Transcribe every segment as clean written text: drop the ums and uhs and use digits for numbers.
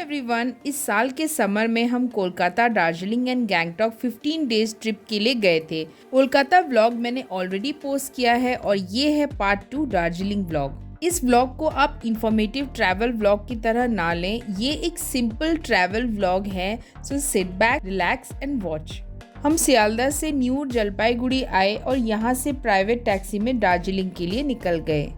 Everyone, इस साल के समर में हम Kolkata, Darjeeling and Gangtok 15 days trip के लिए गए थे। कोलकाता व्लॉग मैंने ऑलरेडी पोस्ट किया है और ये है पार्ट 2 दार्जिलिंग व्लॉग। इस व्लॉग को आप इंफॉर्मेटिव ट्रैवल व्लॉग की तरह ना लें, ये एक सिंपल ट्रैवल व्लॉग है। So sit back, relax and watch. हम सियालदह से न्यू जलपाईगुड़ी आए और यहाँ से प्राइवेट टैक्सी में दार्जिलिंग के लिए निकल गए।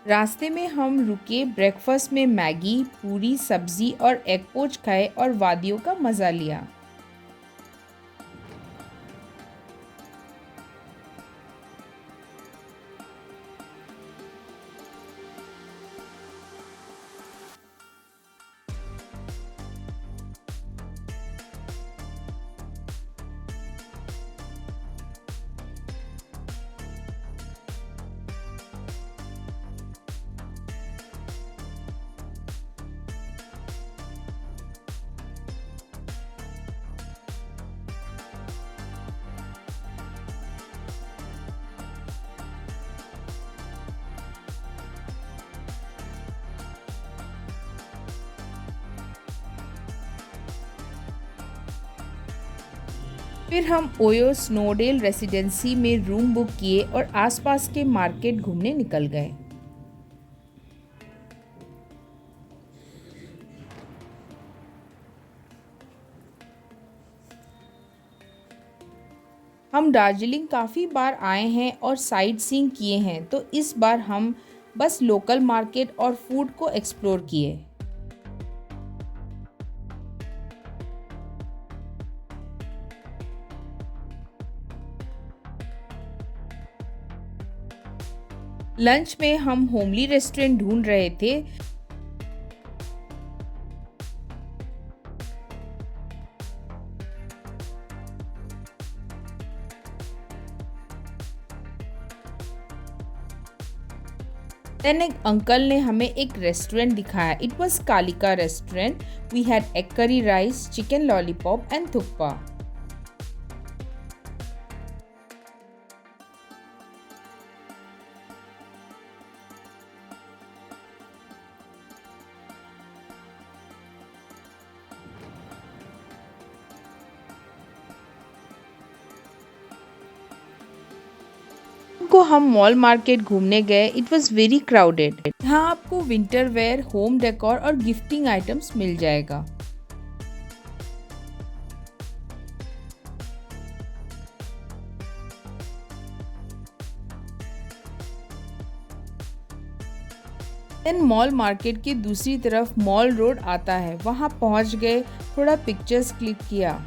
रास्ते में हम रुके, ब्रेकफास्ट में मैगी, पूरी, सब्जी और एग पोच खाए और वादियों का मज़ा लिया। फिर हम ओयो स्नोडेल रेसिडेंसी में रूम बुक किए और आसपास के मार्केट घूमने निकल गए। हम दार्जिलिंग काफ़ी बार आए हैं और साइट सीइंग किए हैं, तो इस बार हम बस लोकल मार्केट और फूड को एक्सप्लोर किए। लंच में हम होमली रेस्टोरेंट ढूंढ रहे थे। देन एक अंकल ने हमें एक रेस्टोरेंट दिखाया। It was Kalika restaurant. We had egg curry rice, chicken lollipop and thukpa. को हम मॉल मार्केट घूमने गए। It was very crowded. यहाँ आपको विंटर वेयर, होम डेकोर और गिफ्टिंग आइटम्स मिल जाएगा। देन मॉल मार्केट की दूसरी तरफ मॉल रोड आता है, वहाँ पहुँच गए, थोड़ा पिक्चर्स क्लिक किया।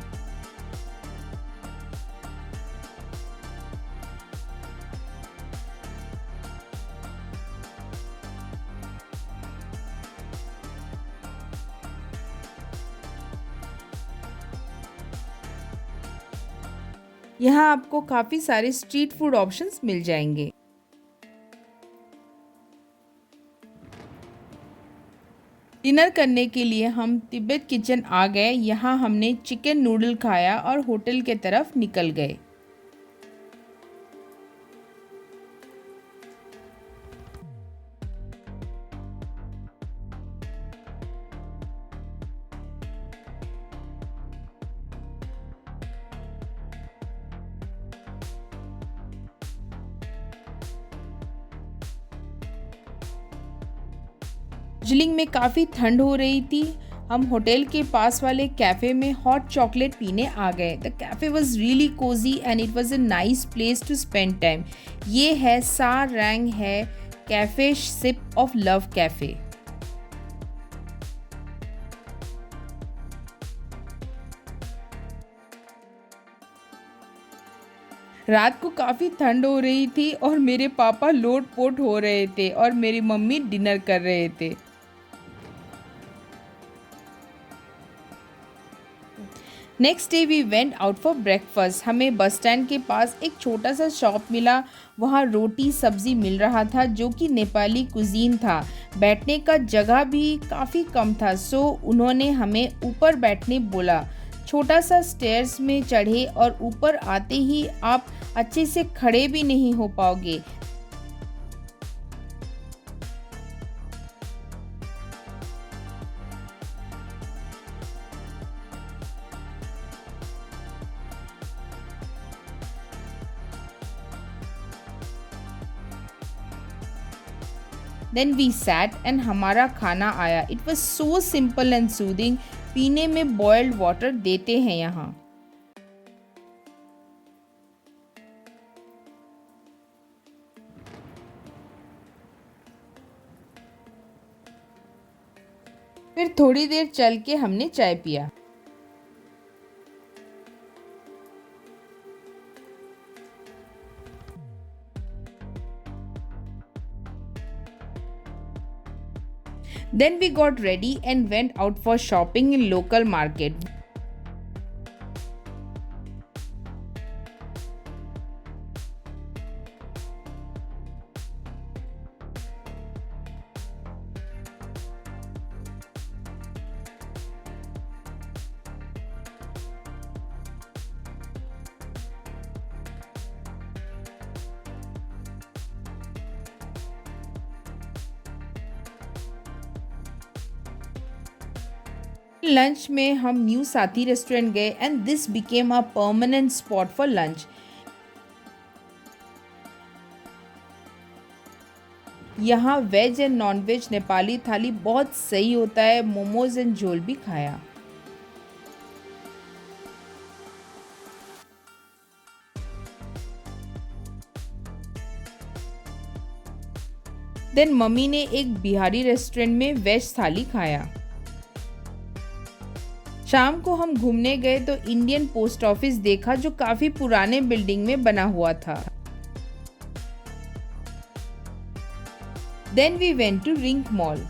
यहाँ आपको काफ़ी सारे स्ट्रीट फूड ऑप्शंस मिल जाएंगे। डिनर करने के लिए हम तिब्बत किचन आ गए। यहाँ हमने चिकन नूडल खाया और होटल के तरफ निकल गए। दार्जिलिंग में काफ़ी ठंड हो रही थी। हम होटल के पास वाले कैफ़े में हॉट चॉकलेट पीने आ गए। The cafe was really cosy and it was a nice place to spend time. ये है सा रैंग है cafe sip of love cafe. रात को काफ़ी ठंड हो रही थी और मेरे पापा लोट पोट हो रहे थे और मेरी मम्मी डिनर कर रहे थे। Next day we went out for breakfast. हमें बस स्टैंड के पास एक छोटा सा शॉप मिला। वहाँ रोटी सब्जी मिल रहा था जो कि नेपाली कुजीन था। बैठने का जगह भी काफ़ी कम था, सो उन्होंने हमें ऊपर बैठने बोला। छोटा सा स्टेयर्स में चढ़े और ऊपर आते ही आप अच्छे से खड़े भी नहीं हो पाओगे। देन वी सैट एंड हमारा खाना आया। It was so simple and soothing. पीने में बॉइल्ड वाटर देते हैं यहाँ। फिर थोड़ी देर चल के हमने चाय पिया। Then we got ready and went out for shopping in local market. Lunch में हम न्यू साथी रेस्टोरेंट गए and this became a permanent spot for lunch. यहाँ veg and non veg Nepali thali बहुत सही होता है। मोमोज एंड झोल भी खाया। देन मम्मी ने एक बिहारी रेस्टोरेंट में वेज थाली खाया। शाम को हम घूमने गए तो इंडियन पोस्ट ऑफिस देखा जो काफी पुराने बिल्डिंग में बना हुआ था। Then we went to rink mall.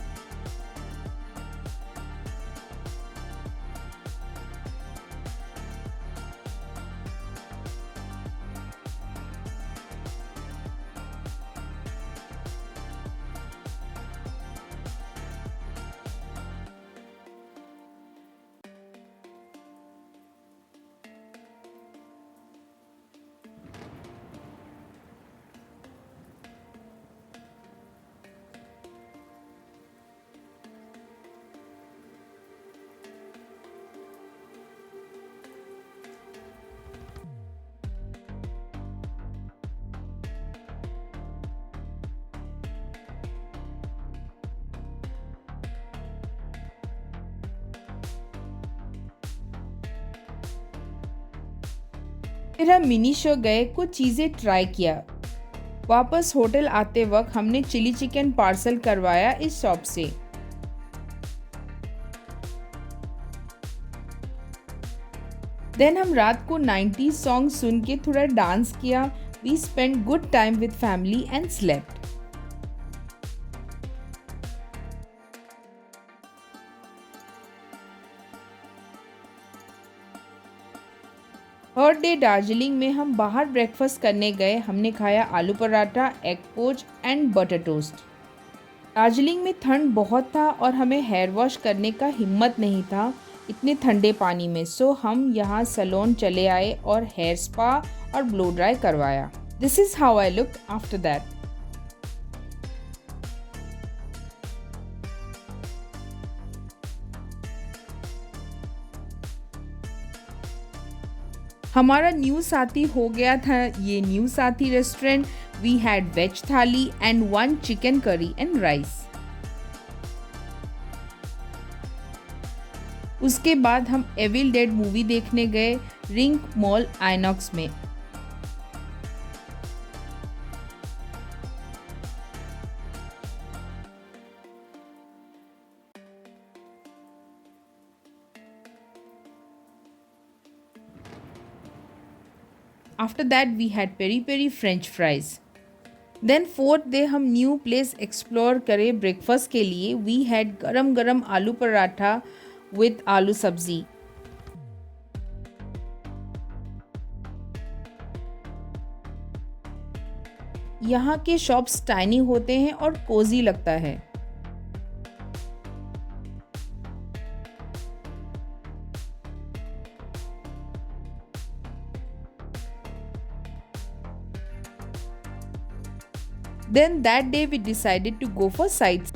फिर हम मिनी शो गए, कुछ चीज़ें ट्राई किया। वापस होटल आते वक्त हमने चिली चिकन पार्सल करवाया इस शॉप से। देन हम रात को 90s सॉन्ग सुन के थोड़ा डांस किया। We spend good time with family and slept. Third day Darjeeling में हम बाहर ब्रेकफास्ट करने गए। हमने खाया aloo paratha, egg poach and butter toast. Darjeeling में ठंड बहुत था और हमें हेयर वॉश करने का हिम्मत नहीं था इतने ठंडे पानी में, सो हम यहाँ सैलून चले आए और हेयर स्पा और ब्लो ड्राई करवाया। This is how I look after that. हमारा न्यू साथी हो गया था ये new Sathi restaurant. We had veg थाली and 1 chicken curry and rice. उसके बाद हम एविल डेड मूवी देखने गए रिंक मॉल आइनॉक्स में। After that we had peri peri French fries. Then fourth day हम न्यू प्लेस एक्सप्लोर करे ब्रेकफास्ट के लिए। वी हैड गरम गरम आलू पराठा विद आलू सब्जी। यहाँ के शॉप्स टाइनी होते हैं और कोजी लगता है। Then that day we decided to go for sights.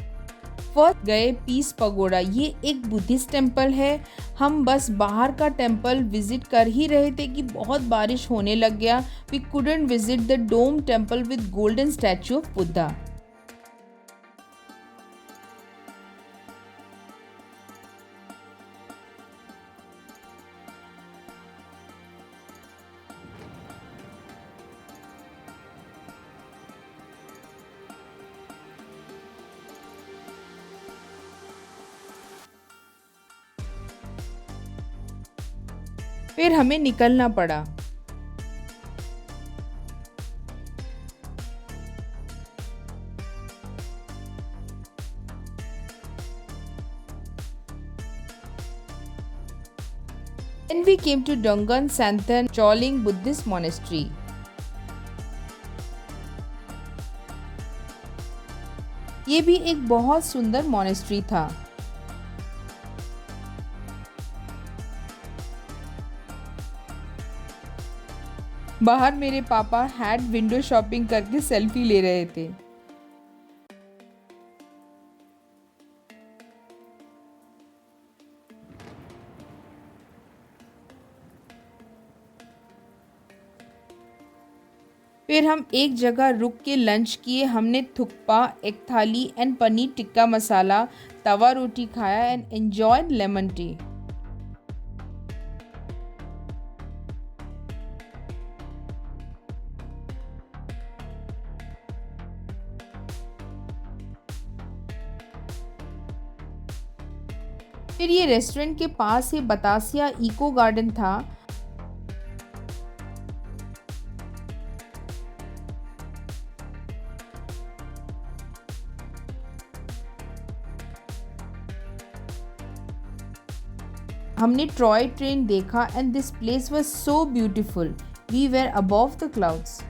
First गए पीस पगोड़ा। ये एक बुद्धिस्ट टेम्पल है। हम बस बाहर का टेम्पल विजिट कर ही रहे थे कि बहुत बारिश होने लग गया। We couldn't visit the dome temple with golden statue of Buddha. फिर हमें निकलना पड़ा। Then we came to Dongan Santhan Choling Buddhist Monastery. ये भी एक बहुत सुंदर मोनेस्ट्री था। बाहर मेरे पापा हैड विंडो शॉपिंग करके सेल्फी ले रहे थे। फिर हम एक जगह रुक के लंच किए। हमने थुक्पा, एक थाली एंड पनीर टिक्का मसाला, तवा रोटी खाया एंड एंजॉयड लेमन टी। फिर ये रेस्टोरेंट के पास ही बतासिया इको गार्डन था। हमने ट्रॉय ट्रेन देखा and this place was so beautiful. We were above the clouds.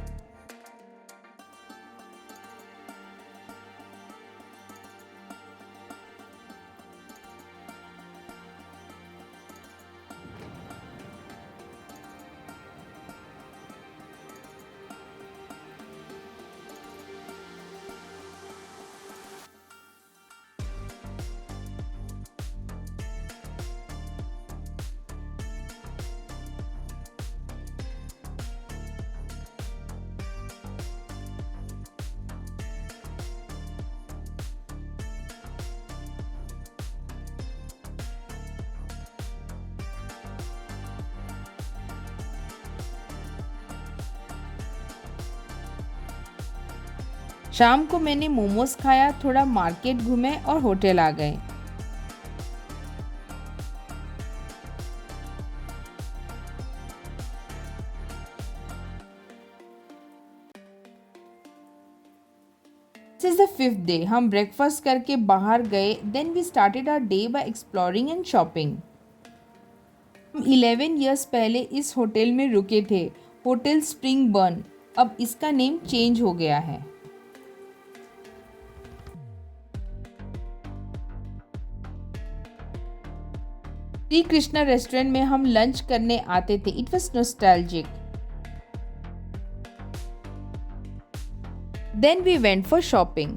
शाम को मैंने मोमोज खाया, थोड़ा मार्केट घूमे और होटल आ गए। This is the 5th day. हम ब्रेकफास्ट करके बाहर गए। Then we started our day by exploring and shopping. हम 11 इयर्स पहले इस होटल में रुके थे, होटल स्प्रिंग बर्न। अब इसका नेम चेंज हो गया है। श्री कृष्णा रेस्टोरेंट में हम लंच करने आते थे। It was nostalgic. Then we went for shopping.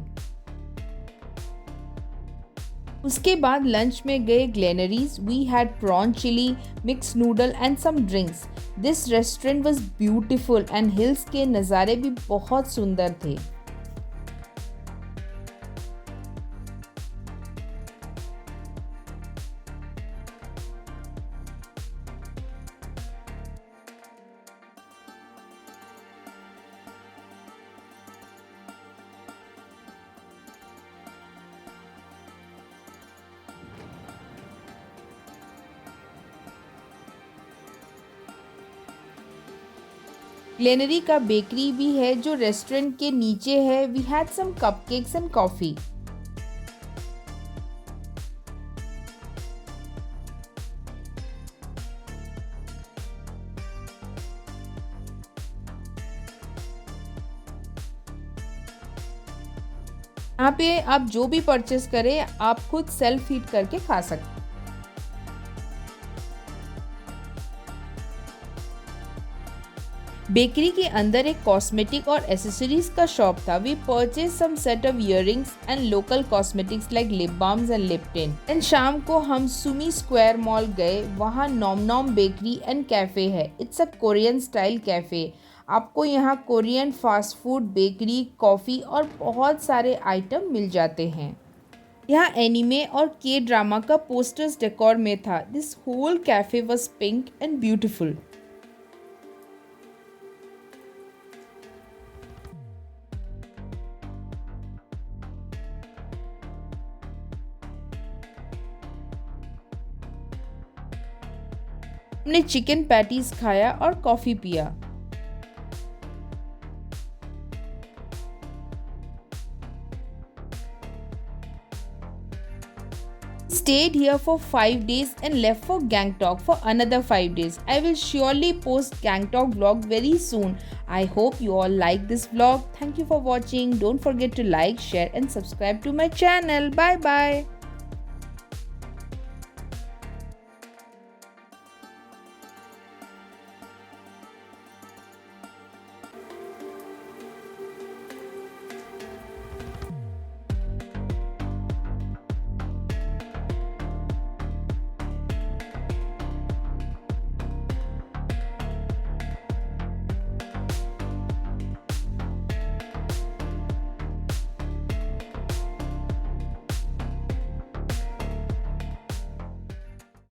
उसके बाद लंच में गए Glenary's. We had prawn chilli, mix noodle and some drinks. This restaurant was beautiful and hills के नज़ारे भी बहुत सुंदर थे। ग्लेनरी का बेकरी भी है जो रेस्टोरेंट के नीचे है। We had some cupcakes and coffee. यहाँ पे आप जो भी परचेस करें आप खुद सेल्फ हीट करके खा सकते हैं। बेकरी के अंदर एक कॉस्मेटिक और एसेसरीज का शॉप था। We purchase some set of earrings and local cosmetics like lip balms and lip tint. And शाम को हम सुमी स्क्वायर मॉल गए, वहाँ nom nom bakery and cafe है। It's a Korean style cafe. आपको यहाँ Korean fast food, bakery, coffee और बहुत सारे आइटम मिल जाते हैं। यहाँ एनिमे और के ड्रामा का पोस्टर्स डेकोर में था। This whole cafe was pink and beautiful. हमने चिकन पैटीज खाया और कॉफ़ी पिया। Stayed here for 5 days and left for Gangtok for another 5 days. I will surely post Gangtok vlog very soon. I hope you all like this vlog. Thank you for watching. Don't forget to like, share and subscribe to my channel. Bye bye.